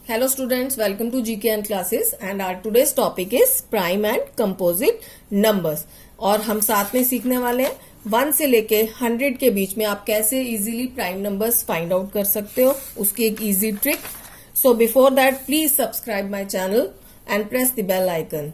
Hello students, welcome to GK and classes and our today's topic is prime and composite numbers। और हम साथ में सीखने वाले हैं 1 से लेके 100 के बीच में आप कैसे easily prime numbers find out कर सकते हो, उसकी एक easy trick. So before that please subscribe my channel and press the bell icon.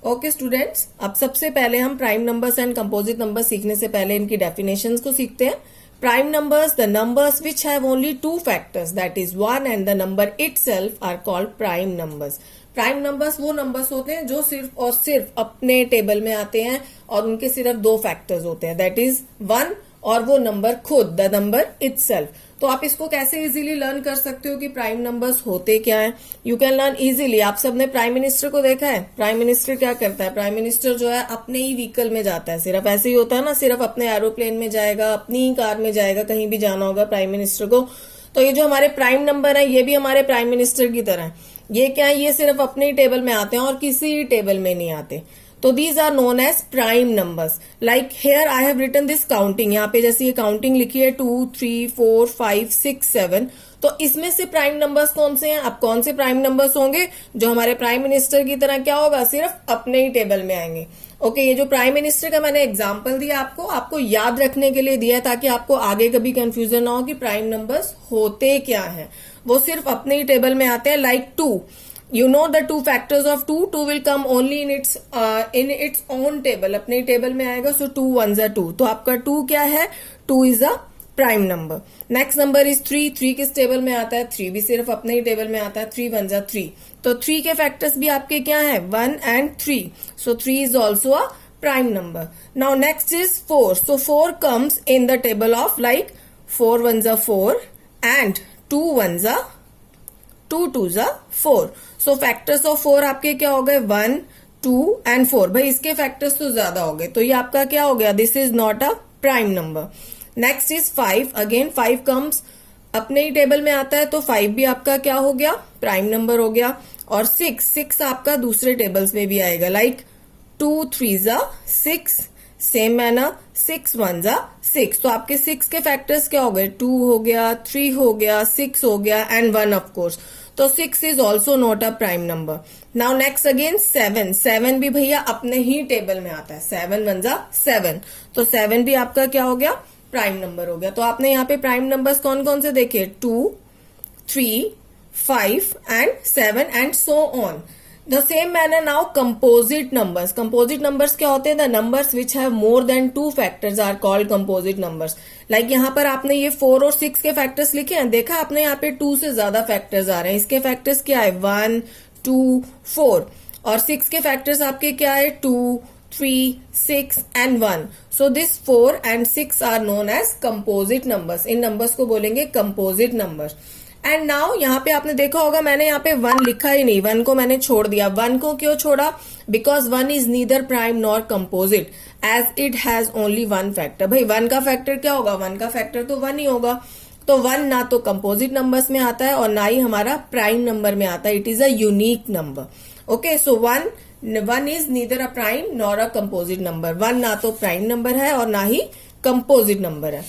Okay students, अब सबसे पहले हम prime numbers and composite numbers सीखने से पहले इनकी डेफिनेशंस को सीखते हैं। Prime numbers, the numbers which have only two factors, that is 1 and the number itself are called prime numbers. Prime numbers वो numbers होते हैं जो सिर्फ और सिर्फ अपने टेबल में आते हैं और उनके सिर्फ दो फैक्टर्स होते हैं, that is 1 और वो नंबर खुद, द नंबर itself। तो आप इसको कैसे इजीली लर्न कर सकते हो कि प्राइम नंबर्स होते क्या है। You can learn easily. आप सबने प्राइम मिनिस्टर को देखा है। प्राइम मिनिस्टर क्या करता है? प्राइम मिनिस्टर जो है अपने ही व्हीकल में जाता है, सिर्फ ऐसे ही होता है ना, सिर्फ अपने एरोप्लेन में जाएगा, अपनी ही कार में जाएगा, कहीं भी जाना होगा प्राइम मिनिस्टर को। तो ये जो हमारे प्राइम नंबर है ये भी हमारे प्राइम मिनिस्टर की तरह है। ये क्या है? ये सिर्फ अपने ही टेबल में आते हैं और किसी टेबल में नहीं आते। तो these are known as prime numbers. Like here I have written this counting. यहाँ पे जैसे ये काउंटिंग लिखी है 2, 3, 4, 5, 6, 7। तो इसमें से प्राइम नंबर्स कौन से हैं? अब कौन से प्राइम नंबर्स होंगे? जो हमारे प्राइम मिनिस्टर की तरह क्या होगा, सिर्फ अपने ही टेबल में आएंगे। ओके, ये जो प्राइम मिनिस्टर का मैंने एग्जाम्पल दिया आपको याद रखने के लिए दिया है, ताकि आपको आगे कभी कंफ्यूजन ना हो कि प्राइम नंबर्स होते क्या है। वो सिर्फ अपने ही टेबल में आते हैं। Like 2, you know the two factors of 2 will come only in its own table, अपने टेबल में आएगा। so 2 ones are 2, तो आपका 2 क्या है? 2 is a prime number. Next number is 3। 3 किस टेबल में आता है? 3 भी सिर्फ अपने ही टेबल में आता है। 3 ones are 3, तो 3 के फैक्टर्स भी आपके क्या है? 1 and 3, so 3 is also a prime number। now next is 4, so 4 comes in the table of like 4 ones are 4 and 2 ones are 2 twos are 4। So factors of 4 आपके क्या हो गए? 1, 2 एंड 4। भाई इसके फैक्टर्स तो ज्यादा हो गए, तो ये आपका क्या हो गया? This is not a prime number. Next is 5। Again 5 comes अपने ही टेबल में आता है, तो 5 भी आपका क्या हो गया? प्राइम नंबर हो गया। और 6 आपका दूसरे टेबल्स में भी आएगा। Like 2 3s are 6, same manner 6 1s are 6। तो आपके 6 के फैक्टर्स क्या हो गए? 2 हो गया, 3 हो गया, 6 हो गया एंड 1 ऑफ कोर्स। तो 6 is also not a prime number. Now next again 7। 7 भी भैया अपने ही टेबल में आता है। 7 1s are 7, तो 7 भी आपका क्या हो गया? प्राइम नंबर हो गया। तो आपने यहाँ पे प्राइम नंबर्स कौन कौन से देखे? 2, 3, 5 and 7 and so on. The same manner now composite numbers. Composite numbers क्या होते हैं? The numbers which have more than 2 factors are called composite numbers. Like यहाँ पर आपने ये 4 और 6 के फैक्टर्स लिखे हैं, देखा आपने यहाँ पे 2 से ज्यादा फैक्टर्स आ रहे हैं। इसके फैक्टर्स क्या है? 1, 2, 4। और 6 के फैक्टर्स आपके क्या है? 2, 3, 6 and 1। So this 4 and 6 are known as composite numbers. इन नंबर्स को बोलेंगे कंपोजिट नंबर्स। एंड नाउ यहाँ पे आपने देखा होगा मैंने यहाँ पे 1 लिखा ही नहीं, 1 को मैंने छोड़ दिया। 1 को क्यों छोड़ा? Because 1 is neither prime nor composite as it has only 1 factor. भाई 1 का फैक्टर क्या होगा? 1 का फैक्टर तो 1 ही होगा। तो 1 ना तो कंपोजिट नंबर्स में आता है और ना ही हमारा प्राइम नंबर में आता है। It is a unique number. Okay, so 1 is neither a prime nor a composite number. 1 ना तो प्राइम नंबर है और ना ही कंपोजिट नंबर है।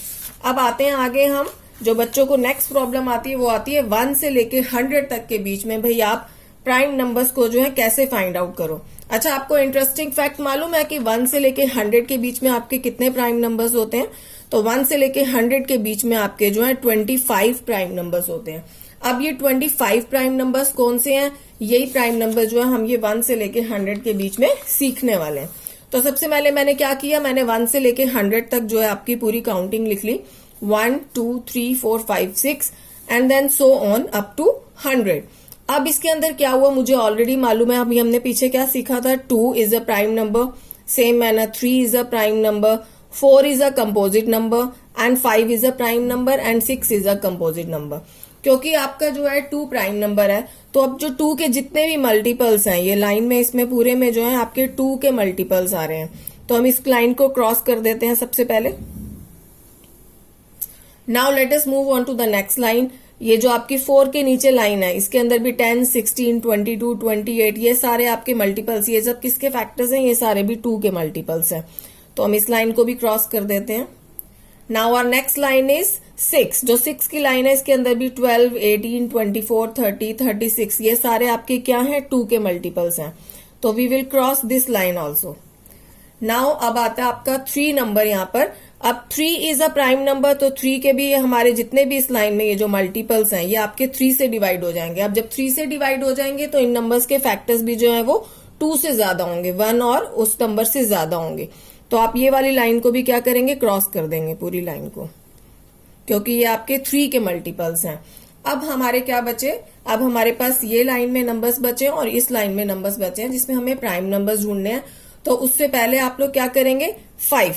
अब आते हैं आगे हम, जो बच्चों को नेक्स्ट प्रॉब्लम आती है वो आती है 1 से लेके 100 तक के बीच में। भाई आप प्राइम नंबर्स को जो है कैसे फाइंड आउट करो। अच्छा, आपको इंटरेस्टिंग फैक्ट मालूम है कि 1 से लेके 100 के बीच में आपके कितने प्राइम नंबर्स होते हैं? तो 1 से लेके 100 के बीच में आपके जो है 25 प्राइम नंबर्स होते हैं। अब ये 25 प्राइम नंबर्स कौन से हैं? यही प्राइम नंबर जो है हम ये 1 से लेके 100 के बीच में सीखने वाले हैं। तो सबसे पहले मैंने क्या किया? मैंने 1 से लेके 100 तक जो है आपकी पूरी काउंटिंग लिख ली। 1, 2, 3, 4, 5, 6 and then so on up to 100। अब इसके अंदर क्या हुआ मुझे ऑलरेडी मालूम है। अभी हमने पीछे क्या सीखा था? 2 is a prime number, same manner 3 is a prime number, 4 is a composite number and 5 is a prime number and 6 is a composite number. क्योंकि आपका जो है 2 प्राइम नंबर है, तो अब जो 2 के जितने भी मल्टीपल्स हैं, ये लाइन में इसमें पूरे में जो है आपके 2 के मल्टीपल्स आ रहे हैं। तो हम इस लाइन को क्रॉस कर देते हैं सबसे पहले। Now let us move on to the next line. ये जो आपकी 4 के नीचे लाइन है, इसके अंदर भी 10, 16, 22, 28 ये सारे आपके मल्टीपल्स। ये सब किसके फैक्टर्स हैं? ये सारे भी 2 के मल्टीपल्स हैं। तो हम इस लाइन को भी क्रॉस कर देते हैं। Now our next line is 6, जो 6 की लाइन है इसके अंदर भी 12, 18, 24, 30, 36 ये सारे आपके क्या हैं, 2 के मल्टीपल्स हैं, तो we will cross this line also. Now अब आता है आपका 3 नंबर यहाँ पर। अब 3 इज अ प्राइम नंबर, तो 3 के भी हमारे जितने भी इस लाइन में ये जो मल्टीपल्स हैं ये आपके 3 से डिवाइड हो जाएंगे। अब जब 3 से डिवाइड हो जाएंगे तो इन नंबर्स के फैक्टर्स भी जो है वो 2 से ज्यादा होंगे, 1 और उस नंबर से ज्यादा होंगे। तो आप ये वाली लाइन को भी क्या करेंगे, क्रॉस कर देंगे पूरी लाइन को, क्योंकि ये आपके 3 के मल्टीपल्स हैं। अब हमारे क्या बचे, अब हमारे पास ये लाइन में नंबर्स बचे और इस लाइन में नंबर्स बचे हैं जिसमें हमें प्राइम नंबर्स ढूंढने हैं। तो उससे पहले आप लोग क्या करेंगे, 5,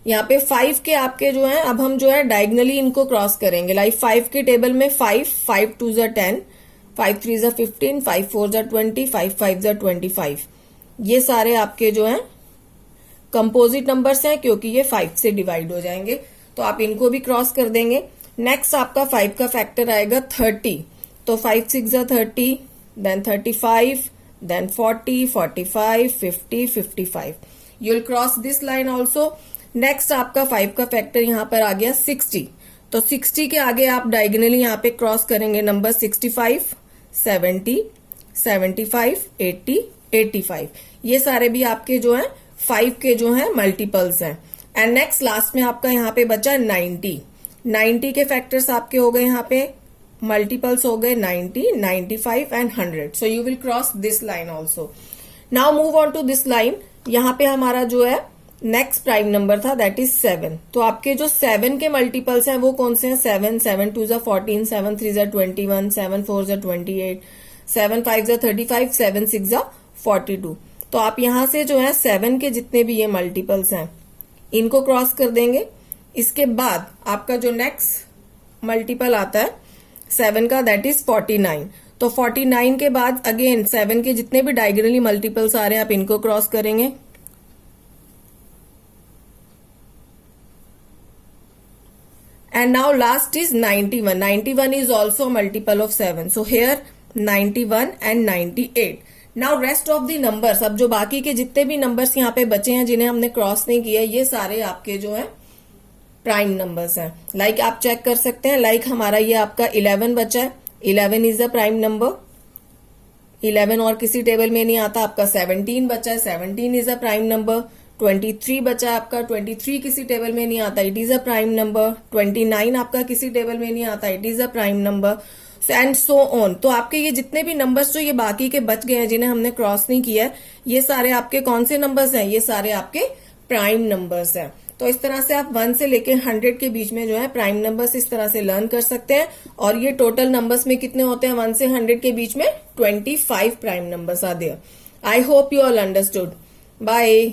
यहाँ पे 5 के आपके जो है, अब हम जो है डायगनली इनको क्रॉस करेंगे। लाइक 5 के टेबल में 5, 5 2 ज़ा 10, 5 3 ज़ा 15, 5 4 ज़ा 20, 5 5 ज़ा 25। ये सारे आपके जो है कंपोजिट नंबर्स हैं क्योंकि ये 5 से डिवाइड हो जाएंगे, तो आप इनको भी क्रॉस कर देंगे। नेक्स्ट आपका 5 का फैक्टर आएगा 30, तो 5 6 ज़ा 30, then 35, then 40, 45, 50, 55. You'll cross this line also. Next आपका 5 का फैक्टर यहाँ पर आ गया 60, तो 60 के आगे आप डायगोनली यहाँ पे क्रॉस करेंगे नंबर 65, 70, 75, 80, 85। ये सारे भी आपके जो हैं 5 के जो हैं मल्टीपल्स हैं। एंड नेक्स्ट लास्ट में आपका यहाँ पे बचा 90, 90 के फैक्टर्स आपके हो गए यहाँ पे मल्टीपल्स हो गए 90, 95 and 100। So you will cross this line also. Now move on to this line. यहाँ पे हमारा जो है नेक्स्ट प्राइम नंबर था दैट इज 7। तो आपके जो 7 के मल्टीपल्स हैं वो कौन से हैं, 7, 7 2 ज़ा 14, 7 3 ज़ा 21, 7 4 ज़ा 28, 7 5 ज़ा 35, 7 6 ज़ा 42। तो आप यहाँ से जो है 7 के जितने भी ये मल्टीपल्स हैं इनको क्रॉस कर देंगे। इसके बाद आपका जो नेक्स्ट मल्टीपल आता है 7 का दैट इज 49। तो 49 के बाद अगेन 7 के जितने भी डायगोनली मल्टीपल्स आ रहे हैं आप इनको क्रॉस करेंगे। And now last is 91, 91 is also multiple of 7, so here 91 and 98। Now rest of the numbers, अब जो बाकी के जितने भी नंबर्स यहाँ पे बचे हैं जिन्हें हमने क्रॉस नहीं किया, ये सारे आपके जो है प्राइम नंबर्स हैं। लाइक आप चेक कर सकते हैं, लाइक हमारा ये आपका 11 बचा है, 11 इज अ प्राइम नंबर, 11 और किसी टेबल में नहीं आता। आपका 17 बचा है, 17 इज अ प्राइम नंबर। 23 बचा है आपका, 23 किसी टेबल में नहीं आता, it is a prime number. 29 आपका किसी टेबल में नहीं आता, it is a prime number, and so on. तो आपके ये जितने भी नंबर्स जो ये बाकी के बच गए हैं जिन्हें हमने क्रॉस नहीं किया है, ये सारे आपके कौन से नंबर्स हैं, ये सारे आपके प्राइम नंबर्स हैं। तो इस तरह से आप 1 से लेके 100 के बीच में जो है प्राइम नंबर्स इस तरह से लर्न कर सकते हैं। और ये टोटल नंबर्स में कितने होते हैं 1 से 100 के बीच में, 25 prime numbers are there. I hope you all understood. Bye.